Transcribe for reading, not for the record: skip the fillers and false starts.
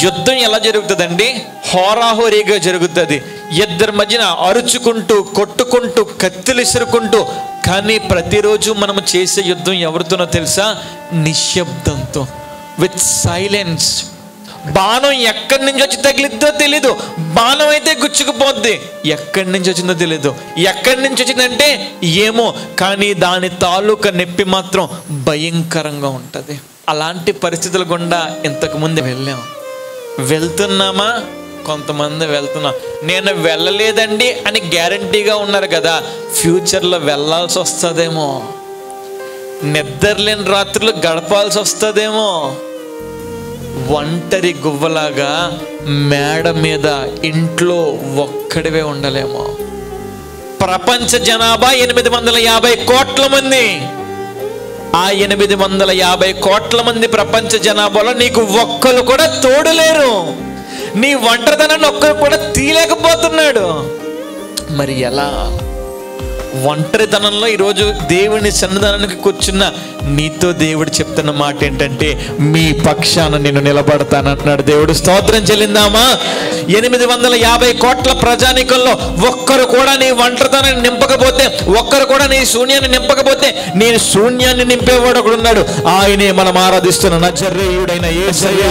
యుద్ధం ఎలా జరుగుతుందండి? హోరాహోరీగా జరుగుతుంది. ఇద్దరి మధ్యన అరుచుకుంటూ, కొట్టుకుంటూ, కత్తులు ఇసురుకుంటూ. కానీ ప్రతిరోజు మనం చేసే యుద్ధం ఎవరితోనో తెలుసా? నిశ్శబ్దంతో, విత్ సైలెన్స్. బాణం ఎక్కడి నుంచి వచ్చి తగిలిద్దో తెలీదు. బాణం అయితే గుచ్చుకుపోద్ది, ఎక్కడి నుంచి వచ్చిందో తెలీదు. ఎక్కడి నుంచి వచ్చిందంటే ఏమో, కానీ దాని తాలూకా నొప్పి మాత్రం భయంకరంగా ఉంటుంది. అలాంటి పరిస్థితుల గుండా ఇంతకుముందు వెళ్తున్నామా? కొంతమంది వెళ్తున్నాం. నేను వెళ్ళలేదండి అని గ్యారంటీగా ఉన్నారు కదా, ఫ్యూచర్లో వెళ్ళాల్సి వస్తుందేమో, నిద్రలేని రాత్రులు గడపాల్సి వస్తుందేమో. ఒంటరి గువ్వలాగా మేడ మీద ఇంట్లో ఒక్కడివే ఉండలేమో. ప్రపంచ జనాభా 850 కోట్ల మంది. ఆ 850 కోట్ల మంది ప్రపంచ జనాభాలో నీకు ఒక్కరు కూడా తోడులేరు. నీ ఒంటరితనాన్ని ఒక్కరు కూడా తీయలేకపోతున్నాడు. మరి ఎలా? ఒంటరితనంలో ఈరోజు దేవుని సన్నిధానానికి కూర్చున్న నీతో దేవుడు చెప్తున్న మాట ఏంటంటే, మీ పక్షాన నేను నిలబడతానంటున్నాడు దేవుడు. స్తోత్రం చెల్లిందామా? 850 కోట్ల ప్రజానీకంలో ఒక్కరు కూడా నీ ఒంటరితనాన్ని నింపకపోతే, ఒక్కరు కూడా నీ శూన్యాన్ని నింపకపోతే, నేను శూన్యాన్ని నింపేవాడు ఒకడు ఉన్నాడు. ఆయనే మనం ఆరాధిస్తున్న నజరేయుడైన యేసయ్య.